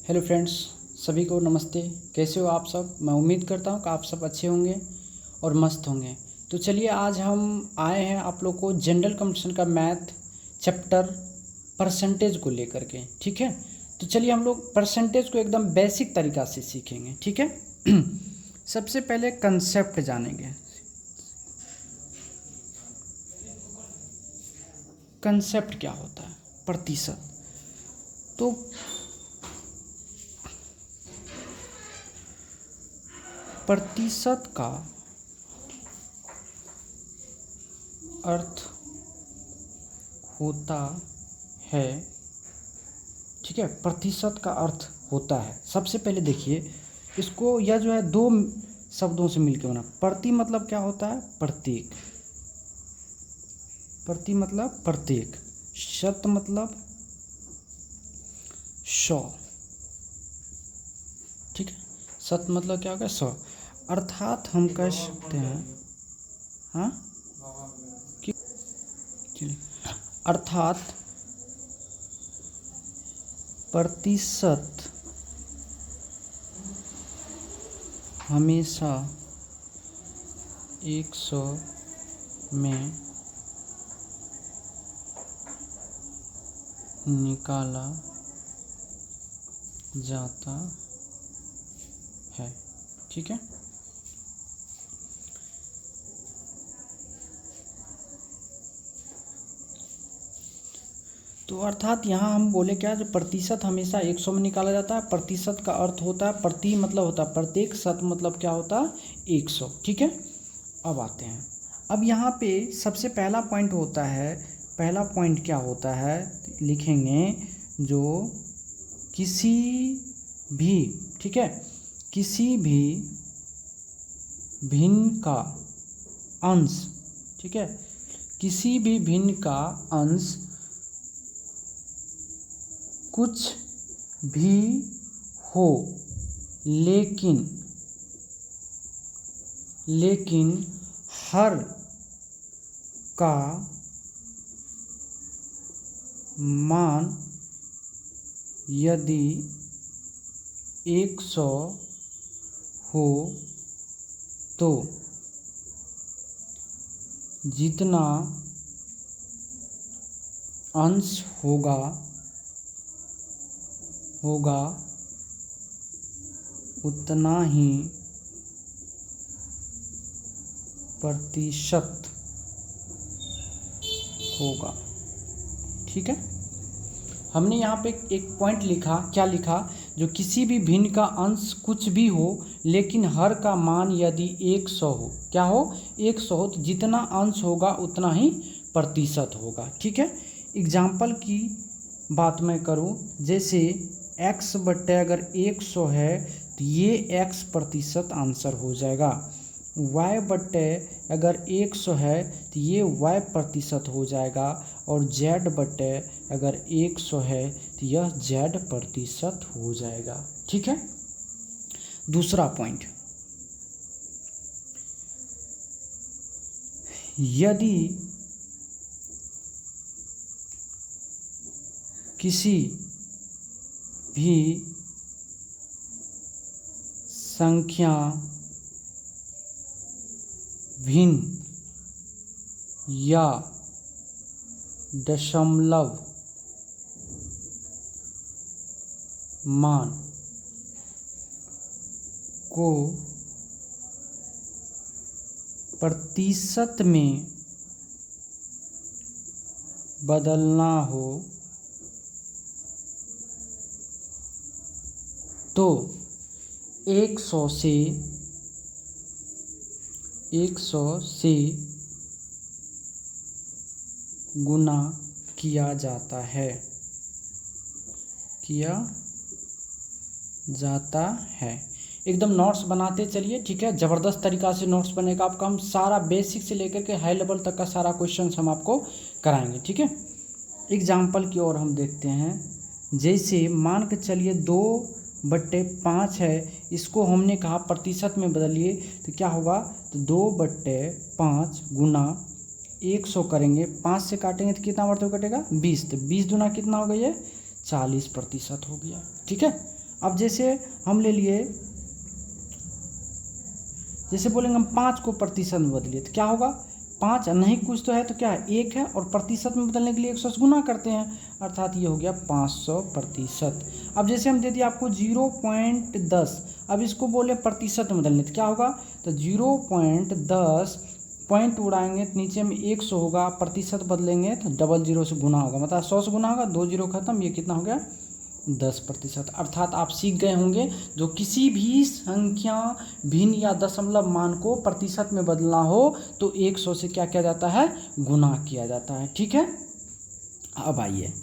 Hello friends, सभी को नमस्ते। कैसे हो आप सब? मैं उम्मीद करता हूँ कि आप सब अच्छे होंगे और मस्त होंगे। तो चलिए, आज हम आए हैं आप लोग को जनरल कंपटीशन का मैथ चैप्टर परसेंटेज को लेकर के। ठीक है, तो चलिए हम लोग परसेंटेज को एकदम बेसिक तरीक़ा से सीखेंगे। ठीक है सबसे पहले कंसेप्ट जानेंगे। कंसेप्ट क्या होता है? प्रतिशत। तो प्रतिशत का अर्थ होता है, ठीक है, प्रतिशत का अर्थ होता है। सबसे पहले देखिए इसको, यह जो है दो शब्दों से मिलकर बना। प्रति मतलब क्या होता है? प्रत्येक। प्रति मतलब प्रत्येक। शत मतलब 100। ठीक है, शत मतलब क्या होगा? 100। अर्थात हम कह सकते हैं, हाँ, चलिए, अर्थात प्रतिशत हमेशा 100 में निकाला जाता है। ठीक है, तो अर्थात यहाँ हम बोले क्या, जो प्रतिशत हमेशा 100 में निकाला जाता है। प्रतिशत का अर्थ होता है प्रति मतलब होता है प्रत्येक, शत मतलब क्या होता है? 100। ठीक है, अब आते हैं। अब यहाँ पे सबसे पहला पॉइंट होता है, पहला पॉइंट क्या होता है लिखेंगे, जो किसी भी, ठीक है, किसी भी भिन्न का अंश, ठीक है, किसी भी भिन्न का अंश कुछ भी हो, लेकिन हर का मान यदि 100 हो तो जितना अंश होगा उतना ही प्रतिशत होगा। ठीक है, हमने यहाँ पे एक पॉइंट लिखा, क्या लिखा? जो किसी भी भिन्न का अंश कुछ भी हो लेकिन हर का मान यदि 100 हो, क्या हो? 100 हो, तो जितना अंश होगा उतना ही प्रतिशत होगा। ठीक है, एग्जाम्पल की बात मैं करूँ, जैसे x बट्टे अगर 100 है तो ये x प्रतिशत आंसर हो जाएगा। y बट्टे अगर 100 है तो ये y प्रतिशत हो जाएगा। और z बट्टे अगर 100 है तो यह z प्रतिशत हो जाएगा। ठीक है, दूसरा पॉइंट, यदि किसी भी संख्या भिन्न या दशमलव मान को प्रतिशत में बदलना हो तो 100 से गुना किया जाता है, एकदम नोट्स बनाते चलिए। ठीक है, ज़बरदस्त तरीक़ा से नोट्स बनेगा आपका। हम सारा बेसिक से लेकर के हाई लेवल तक का सारा क्वेश्चन हम आपको कराएंगे। ठीक है, एग्जाम्पल की ओर हम देखते हैं। जैसे मान के चलिए 2/5 है, इसको हमने कहा प्रतिशत में बदलिए तो क्या होगा? तो 2/5 गुना 100 करेंगे, 5 से काटेंगे तो कितना बढ़ते कटेगा? 20। तो 20 दूना कितना हो गया? 40 प्रतिशत हो गया। ठीक है, अब जैसे हम ले लिए, जैसे बोलेंगे हम 5 को प्रतिशत में बदलिए तो क्या होगा, 5 नहीं कुछ तो है तो क्या है 1 है, और प्रतिशत में बदलने के लिए 100 से गुना करते हैं, अर्थात ये हो गया 500%। अब जैसे हम दे दिए आपको 0.10, अब इसको बोले प्रतिशत में बदलने तो क्या होगा, तो 0.10 पॉइंट उड़ाएंगे तो नीचे में 100 होगा, प्रतिशत बदलेंगे तो डबल 0 से गुना होगा, मतलब 100 से गुना होगा, 2 0 खत्म, ये कितना हो गया 10%। अर्थात आप सीख गए होंगे जो किसी भी संख्या भिन्न या दशमलव मान को प्रतिशत में बदलना हो तो 100 से क्या किया जाता है, गुना किया जाता है। ठीक है, अब आइए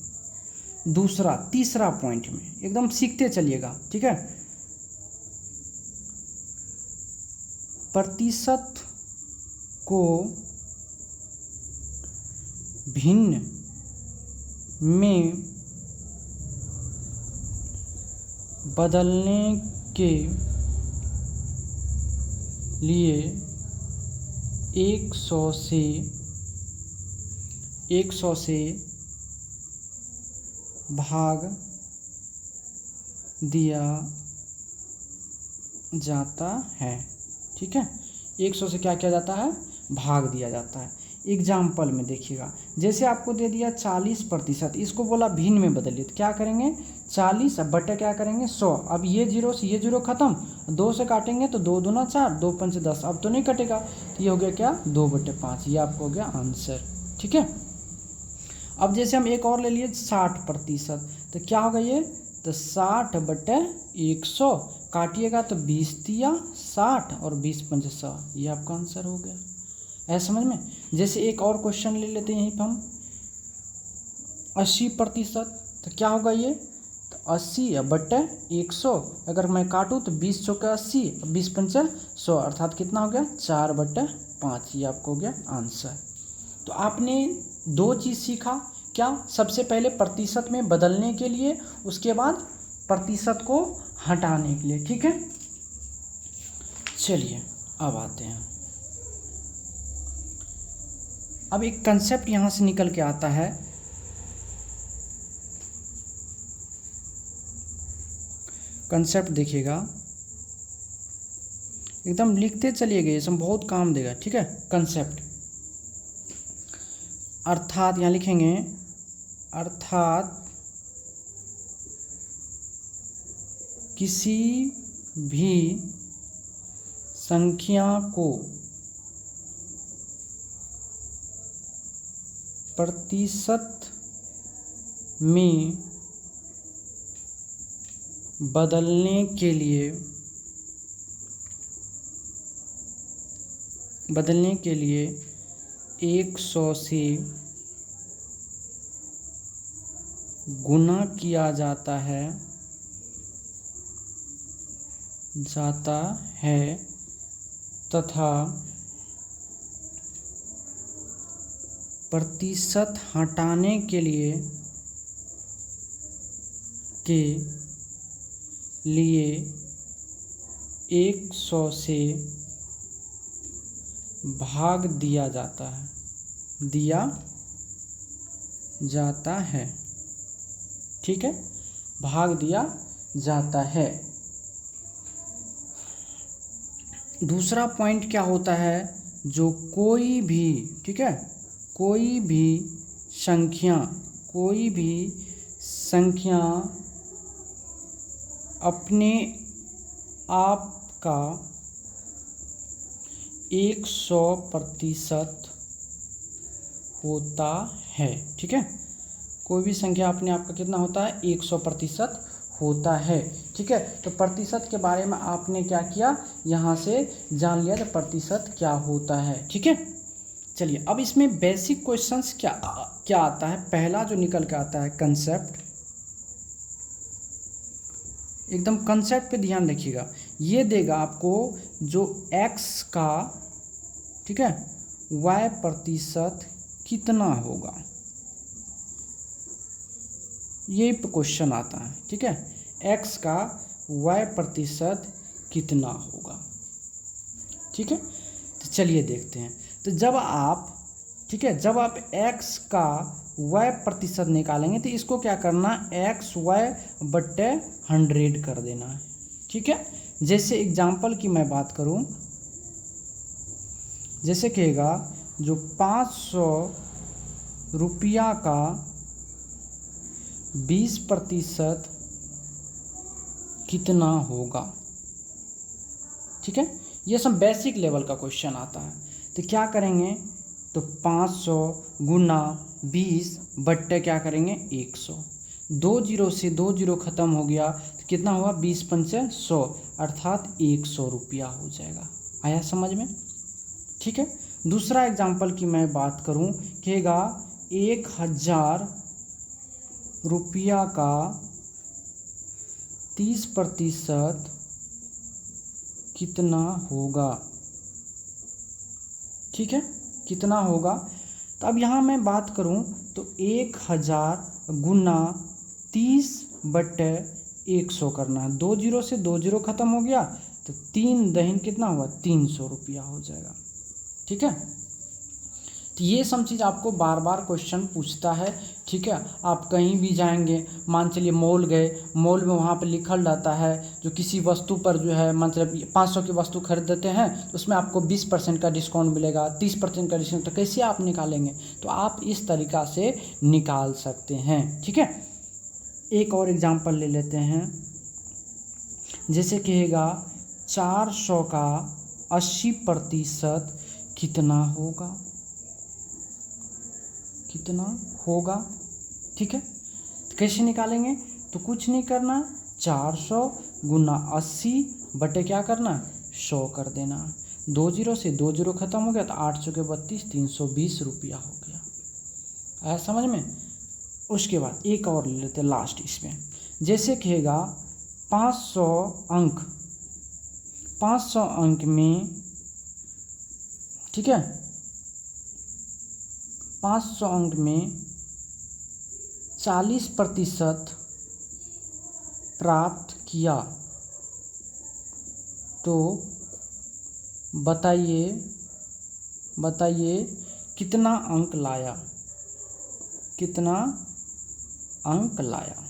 तीसरा पॉइंट में एकदम सीखते चलिएगा। ठीक है, प्रतिशत को भिन्न में बदलने के लिए 100 से भाग दिया जाता है। ठीक है, 100 से क्या किया जाता है, भाग दिया जाता है। एग्जाम्पल में देखिएगा, जैसे आपको दे दिया 40%, इसको बोला भिन्न में बदलिए तो क्या करेंगे, 40 अब बटे क्या करेंगे 100, अब ये 0 से ये 0 खत्म, 2 से काटेंगे तो 2 दूना 4, 2 पंच 10, अब तो नहीं कटेगा, तो ये हो गया क्या 2/5, ये आपको हो गया आंसर। ठीक है, अब जैसे हम एक और ले लिए 60%, तो क्या होगा ये, तो 60/100, काटिएगा तो 20 दिया 60 और 20 पंच 100, ये आपका आंसर हो गया। है समझ में। जैसे एक और क्वेश्चन ले लेते हैं यहीं पर हम 80%, तो क्या होगा ये, तो 80/100, अगर मैं काटूँ तो 20 चौके 80, 20 पंचे 100, अर्थात कितना हो गया 4/5, ये आपको हो गया आंसर। तो आपने 2 चीज़ सीखा, क्या, सबसे पहले प्रतिशत में बदलने के लिए, उसके बाद प्रतिशत को हटाने के लिए। ठीक है, चलिए अब आते हैं, अब एक कंसेप्ट यहाँ से निकल के आता है, कंसेप्ट देखिएगा, एकदम लिखते चलिएगा, ये सब बहुत काम देगा। ठीक है, कंसेप्ट अर्थात यहाँ लिखेंगे, अर्थात किसी भी संख्या को प्रतिशत में बदलने के लिए 100 से गुना किया जाता है तथा प्रतिशत हटाने के लिए 100 से भाग दिया जाता है। ठीक है, भाग दिया जाता है। दूसरा पॉइंट क्या होता है, जो कोई भी, ठीक है, कोई भी संख्या अपने आप का 100% होता है। ठीक है, कोई भी संख्या अपने आप का कितना होता है, 100% होता है। ठीक है, तो प्रतिशत के बारे में आपने क्या किया, यहाँ से जान लिया तो प्रतिशत क्या होता है। ठीक है, चलिए अब इसमें बेसिक क्वेश्चंस क्या आता है। पहला जो निकल के आता है कंसेप्ट, एकदम कंसेप्ट पे ध्यान रखिएगा, ये देगा आपको जो x का, ठीक है, y% कितना होगा, ये क्वेश्चन आता है। ठीक है, x का y% कितना होगा। ठीक है, तो चलिए देखते हैं। तो जब आप, ठीक है, जब आप x का वाई प्रतिशत निकालेंगे तो इसको क्या करना, एक्स वाई बट्टे 100 कर देना है। ठीक है, जैसे एग्जाम्पल की मैं बात करूं, जैसे कहेगा जो 500 रुपया का 20% कितना होगा। ठीक है, ये सब बेसिक लेवल का क्वेश्चन आता है। तो क्या करेंगे, तो 500 गुना 20 बट्टे क्या करेंगे 100, 2 जीरो से 2 जीरो खत्म हो गया तो कितना हुआ 20 पंचे 100 अर्थात 100 रुपया हो जाएगा। आया समझ में। ठीक है, दूसरा एग्जाम्पल की मैं बात करूं, कहेगा 1000 रुपया का 30% कितना होगा। ठीक है, कितना होगा। तो अब यहाँ मैं बात करूँ तो 1000 गुना 30 बट्टे 100 करना है, 2 जीरो से 2 जीरो खत्म हो गया तो 3 दहीन कितना हुआ 300 रुपया हो जाएगा। ठीक है, तो ये सब चीज़ आपको बार बार क्वेश्चन पूछता है। ठीक है, आप कहीं भी जाएंगे, मान चलिए मॉल गए, मॉल में वहाँ पर लिखल रहता है जो किसी वस्तु पर जो है मतलब 500 की वस्तु खरीदते हैं तो उसमें आपको 20% का डिस्काउंट मिलेगा, 30% का डिस्काउंट, तो कैसे आप निकालेंगे, तो आप इस तरीक़ा से निकाल सकते हैं। ठीक है, एक और एग्जाम्पल ले लेते हैं, जैसे कहेगा 400 का 80% कितना होगा, कितना होगा। ठीक है, तो कैसे निकालेंगे, तो कुछ नहीं करना, 400 गुना 80 बटे क्या करना 100 कर देना, 2 जीरो से 2 जीरो खत्म हो गया तो 8 के 32 320 रुपया हो गया। आया समझ में। उसके बाद एक और ले लेते लास्ट इसमें, जैसे कहेगा 500 अंक, 500 अंक में, ठीक है, 500 अंक में 40% प्राप्त किया तो बताइए कितना अंक लाया, कितना अंक लाया।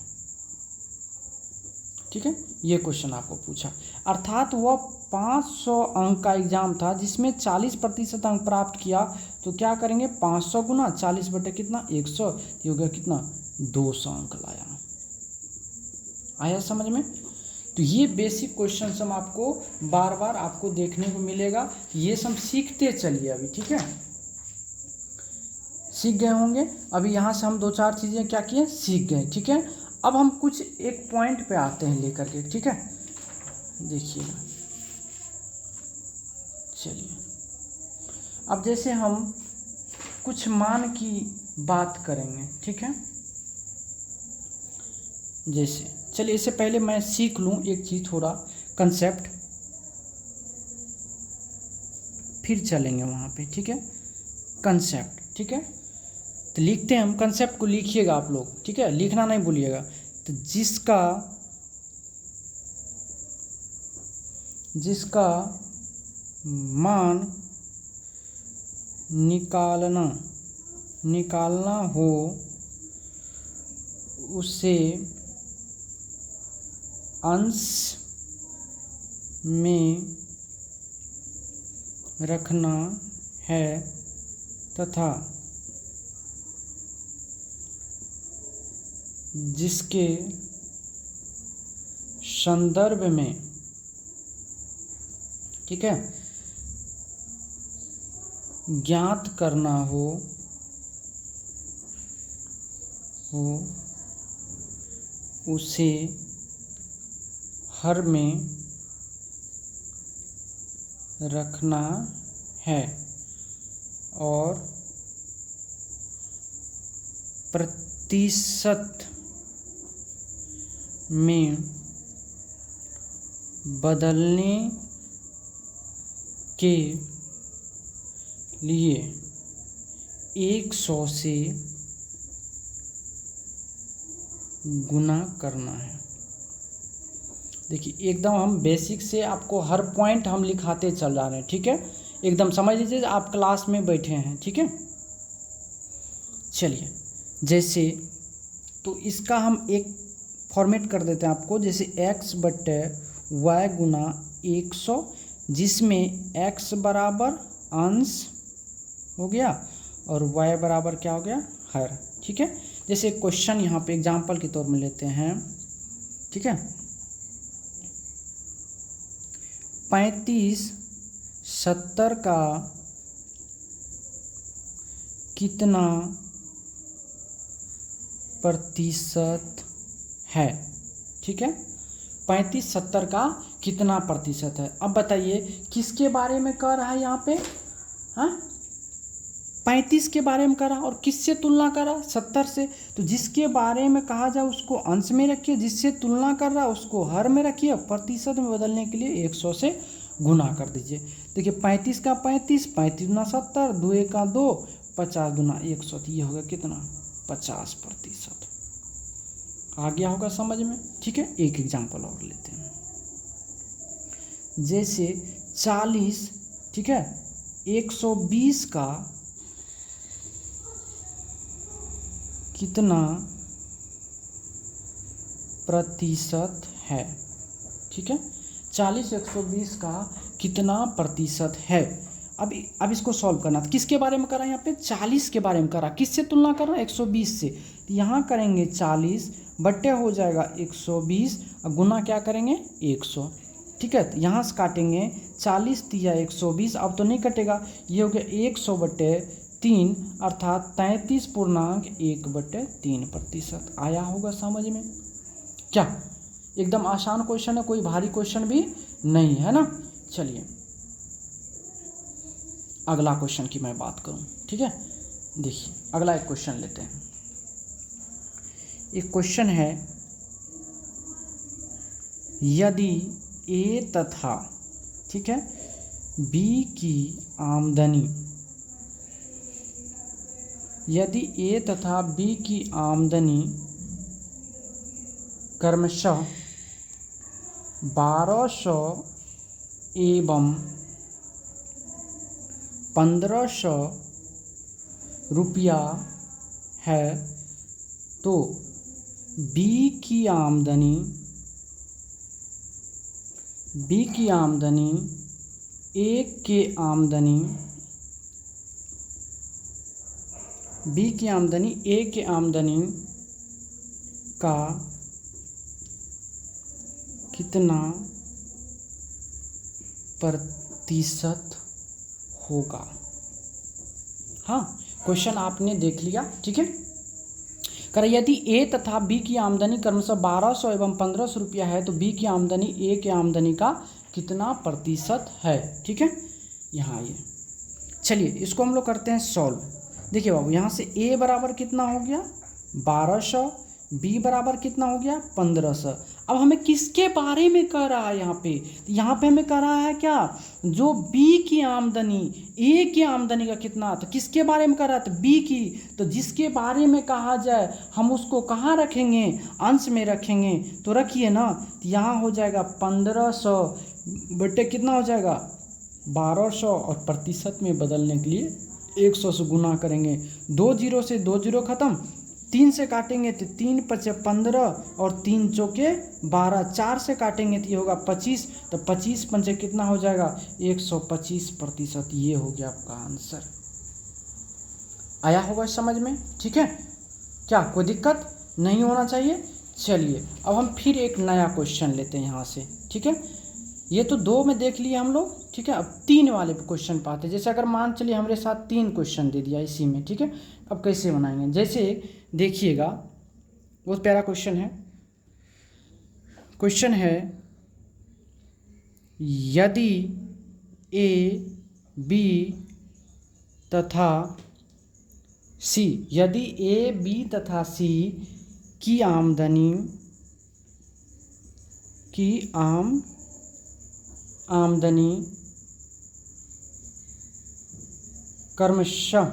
ठीक है, ये क्वेश्चन आपको पूछा, अर्थात वह 500 अंक का एग्जाम था जिसमें 40% अंक प्राप्त किया, तो क्या करेंगे 500 गुना 40 बटे कितना 100, ये हो गया कितना 200 अंक लाया। आया समझ में। तो ये बेसिक क्वेश्चन हम आपको बार बार आपको देखने को मिलेगा, ये सब सीखते चलिए अभी। ठीक है, सीख गए होंगे अभी, यहाँ से हम 2-4 चीज़ें क्या किए सीख गए। ठीक है, अब हम कुछ एक पॉइंट पे आते हैं लेकर के। ठीक है, देखिएगा, चलिए अब जैसे हम कुछ मान की बात करेंगे। ठीक है, जैसे चलिए इससे पहले मैं सीख लूँ एक चीज़, थोड़ा कंसेप्ट, फिर चलेंगे वहाँ पे। ठीक है, कंसेप्ट। ठीक है, तो लिखते हैं हम, कंसेप्ट को लिखिएगा आप लोग। ठीक है, लिखना नहीं भूलिएगा। तो जिसका मान निकालना हो उसे अंश में रखना है तथा जिसके संदर्भ में, ठीक है, ज्ञात करना हो उसे हर में रखना है और प्रतिशत में बदलने के लिए 100 से गुना करना है। देखिए एकदम हम बेसिक से आपको हर पॉइंट हम लिखाते चल जा रहे हैं। ठीक है, एकदम समझ लीजिए आप क्लास में बैठे हैं। ठीक है, चलिए जैसे तो इसका हम एक फॉर्मेट कर देते हैं आपको, जैसे x बटे y गुना 100, जिसमें x बराबर अंश हो गया और y बराबर क्या हो गया, हर। ठीक है, जैसे एक क्वेश्चन यहाँ पे एग्जाम्पल के तौर में लेते हैं। ठीक है, 35 70 का कितना प्रतिशत है। ठीक है, 35 70 का कितना प्रतिशत है। अब बताइए किसके बारे में कह रहा है यहाँ पे, हाँ 35 के बारे में करा और किससे तुलना करा, 70 से। तो जिसके बारे में कहा जाए उसको अंश में रखिए, जिससे तुलना कर रहा उसको हर में रखिए, प्रतिशत में बदलने के लिए 100 से गुना कर दीजिए। देखिए 35 का 35, 35 गुना 70, 2 का 2, 50 गुना 100, तो ये होगा कितना, 50%। आ गया होगा समझ में। ठीक है, एक एग्जाम्पल और लेते हैं, जैसे 40, ठीक है, 120 का कितना प्रतिशत है। ठीक है, 40 120 का कितना प्रतिशत है। अब इसको सॉल्व करना, तो किसके बारे में करा, यहाँ पे 40 के बारे में करा, किससे तुलना कर रहा है, 120 से। तो यहाँ करेंगे 40 बट्टे हो जाएगा 120 और गुना क्या करेंगे 100। ठीक है, तो यहाँ से काटेंगे 40 तिया 120, अब तो नहीं कटेगा, ये हो गया 100 बट्टे 3 अर्थात 33.1/3%। आया होगा समझ में क्या, एकदम आसान क्वेश्चन है, कोई भारी क्वेश्चन भी नहीं है ना। चलिए अगला क्वेश्चन की मैं बात करूं। ठीक है, देखिए अगला एक क्वेश्चन लेते हैं। एक क्वेश्चन है, यदि ए तथा, ठीक है, बी की आमदनी, यदि ए तथा बी की आमदनी क्रमशः 1200 एवं 1500 रुपया है, तो बी की आमदनी ए के आमदनी का कितना प्रतिशत होगा। हाँ, क्वेश्चन आपने देख लिया। ठीक है, कर यदि ए तथा बी की आमदनी क्रमशः 1200 एवं 1500 रुपया है, तो बी की आमदनी ए के आमदनी का कितना प्रतिशत है। ठीक है, यहाँ ये चलिए इसको हम लोग करते हैं सॉल्व। देखिए बाबू, यहाँ से ए बराबर कितना हो गया 1200, बी बराबर कितना हो गया 1500। अब हमें किसके बारे में कह रहा है यहाँ पे हमें कह रहा है क्या, जो बी की आमदनी ए की आमदनी का कितना, तो किसके बारे में कह रहा है, तो बी की। तो जिसके बारे में कहा जाए हम उसको कहाँ रखेंगे, अंश में रखेंगे। तो रखिए ना, तो यहाँ हो जाएगा 1500 बटे कितना हो जाएगा 1200 और प्रतिशत में बदलने के लिए 100 से गुना करेंगे। 2 0 से 2 0 खत्म, 3 से काटेंगे तो 3 5 15 और 3 चौके 12, 4 से काटेंगे तो ये होगा 25, तो 25 पंचे कितना हो जाएगा 125%। ये हो गया आपका आंसर। आया होगा समझ में। ठीक है, क्या कोई दिक्कत नहीं होना चाहिए। चलिए अब हम फिर एक नया क्वेश्चन लेते हैं यहाँ से। ठीक है, ये तो 2 में देख लिए हम लोग। ठीक है, अब 3 वाले क्वेश्चन पाते हैं। जैसे अगर मान चलिए हमारे साथ 3 क्वेश्चन दे दिया इसी में। ठीक है, अब कैसे बनाएंगे, जैसे देखिएगा बहुत प्यारा क्वेश्चन है। क्वेश्चन है, यदि ए बी तथा सी, यदि ए बी तथा सी की आमदनी क्रमशः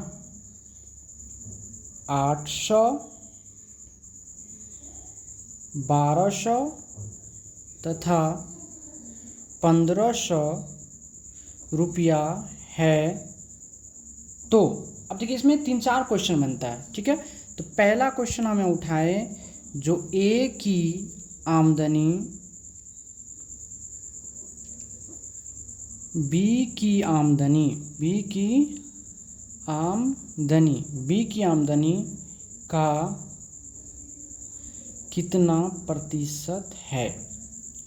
800, 1200 तथा 1500 रुपया है, तो अब देखिए इसमें 3 4 क्वेश्चन बनता है। ठीक है, तो पहला क्वेश्चन हमें उठाए, जो ए की आमदनी बी की आमदनी का कितना प्रतिशत है।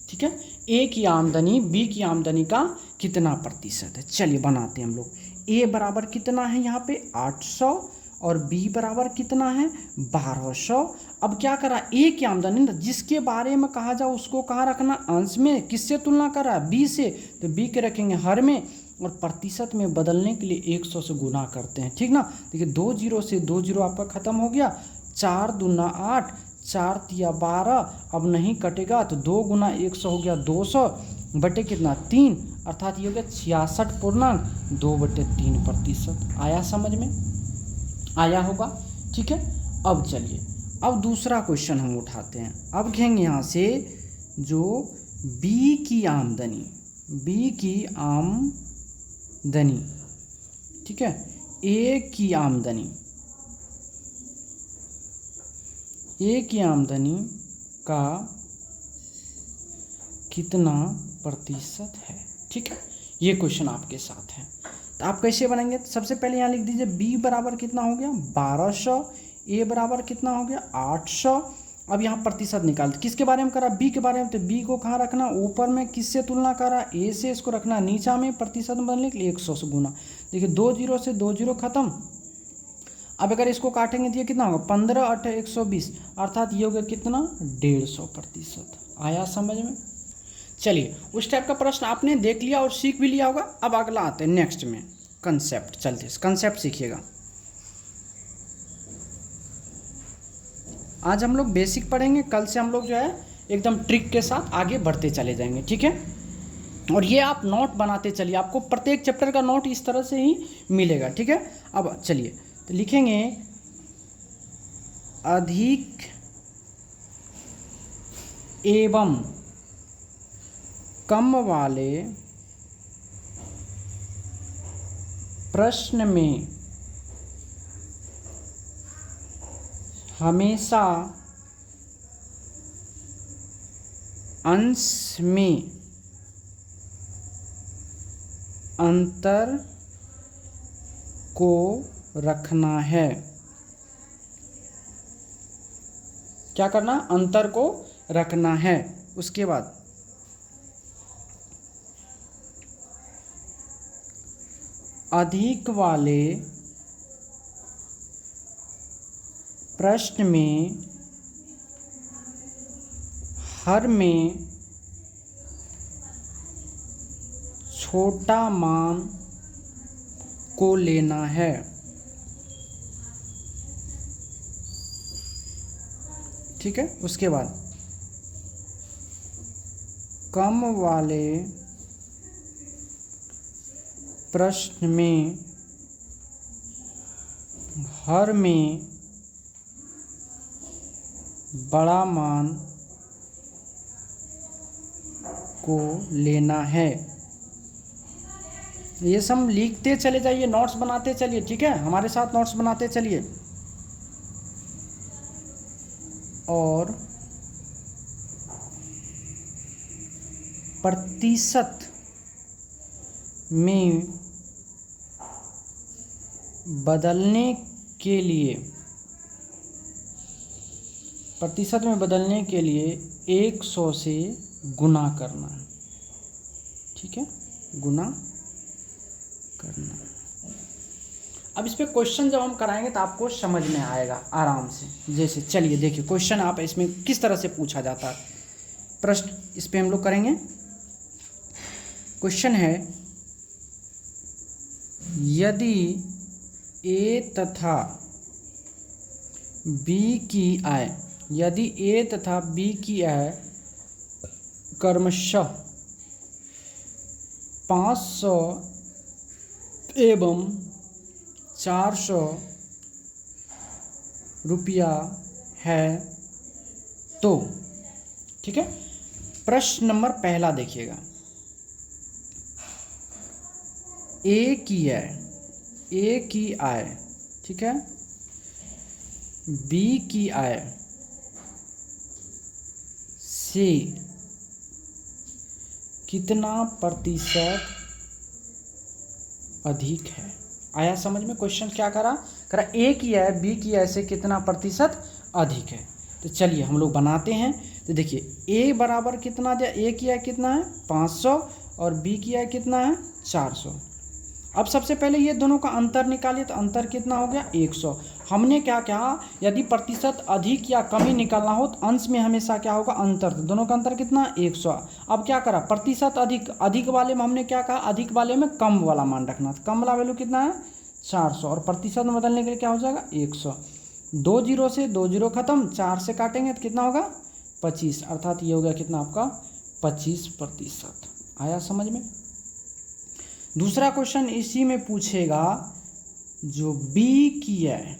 ठीक है, ए की आमदनी बी की आमदनी का कितना प्रतिशत है। चलिए बनाते हैं हम लोग। ए बराबर कितना है यहाँ पे 800 और बी बराबर कितना है 1200। अब क्या करा, ए की आमदनी जिसके बारे में कहा जाए उसको कहाँ रखना, अंश में। किससे तुलना करा, बी से, तो बी के रखेंगे हर में, और प्रतिशत में बदलने के लिए 100 से गुना करते हैं। ठीक ना, देखिए 2 जीरो से 2 जीरो आपका खत्म हो गया, 4 दूना 8, 4 तिया 12, अब नहीं कटेगा तो 2 गुना 100 हो गया 200 बटे कितना 3, अर्थात ये हो गया 66.2/3%। आया समझ में, आया होगा। ठीक है, अब चलिए, अब दूसरा क्वेश्चन हम उठाते हैं। अब कहेंगे यहाँ से जो बी की आमदनी, ठीक है, ए की आमदनी का कितना प्रतिशत है। ठीक है, ये क्वेश्चन आपके साथ है। तो आप कैसे बनाएंगे, सबसे पहले यहाँ लिख दीजिए बी बराबर कितना हो गया 1200, ए बराबर कितना हो गया 800। अब यहाँ प्रतिशत निकालते, किसके बारे में करा, बी के बारे में, तो बी को कहाँ रखना, ऊपर में। किससे तुलना करा, ए से, इसको रखना नीचा में। प्रतिशत बदलने के लिए 100 से गुना। देखिए 2 जीरो से 2 जीरो खत्म। अब अगर इसको काटेंगे तो ये कितना होगा 15 8 120, अर्थात ये हो गया कितना 150%। आया समझ में। चलिए, उस टाइप का प्रश्न आपने देख लिया और सीख भी लिया होगा। अब अगला आते हैं नेक्स्ट में कंसेप्ट। चलते कंसेप्ट सीखिएगा। आज हम लोग बेसिक पढ़ेंगे, कल से हम लोग जो है एकदम ट्रिक के साथ आगे बढ़ते चले जाएंगे। ठीक है, और ये आप नोट बनाते चलिए, आपको प्रत्येक चैप्टर का नोट इस तरह से ही मिलेगा। ठीक है, अब चलिए तो लिखेंगे अधिक एवं कम वाले प्रश्न में हमेशा अंश में अंतर को रखना है। क्या करना, अंतर को रखना है। उसके बाद अधिक वाले प्रश्न में हर में छोटा मान को लेना है। ठीक है, उसके बाद कम वाले प्रश्न में हर में बड़ा मान को लेना है। ये सब लिखते चले जाइए, नोट्स बनाते चलिए। ठीक है, हमारे साथ नोट्स बनाते चलिए। और प्रतिशत में बदलने के लिए 100 से गुना करना है। ठीक है, गुना करना। अब इस पे क्वेश्चन जब हम कराएंगे तो आपको समझ में आएगा आराम से। जैसे चलिए देखिए क्वेश्चन आप इसमें किस तरह से पूछा जाता है, प्रश्न इस पे हम लोग करेंगे। क्वेश्चन है, यदि ए तथा बी की आय, यदि ए तथा बी की आय क्रमशः 500 एवं 400 रुपया है तो। ठीक है, प्रश्न नंबर पहला देखिएगा, ए की आय, ठीक है, बी की आय से कितना प्रतिशत अधिक है। आया समझ में? क्वेश्चन क्या करा ए की आय बी की आय से कितना प्रतिशत अधिक है। तो चलिए हम लोग बनाते हैं। तो देखिए ए बराबर कितना दिया, ए की आय कितना है 500 और बी की आय कितना है 400। अब सबसे पहले ये दोनों का अंतर निकालिए, तो अंतर कितना हो गया 100। हमने क्या कहा, यदि प्रतिशत अधिक या कम ही निकालना हो तो अंश में हमेशा क्या होगा अंतर, तो दोनों का अंतर कितना 100। अब क्या करा, प्रतिशत अधिक वाले में हमने क्या कहा, अधिक वाले में कम वाला मान रखना, तो कम वाला वैल्यू कितना है 400 और प्रतिशत में बदलने के लिए क्या हो जाएगा 100। 2 जीरो से 2 जीरो खत्म, 4 से काटेंगे तो कितना होगा 25, अर्थात ये हो गया कितना आपका 25%। आया समझ में? दूसरा क्वेश्चन इसी में पूछेगा, जो बी की है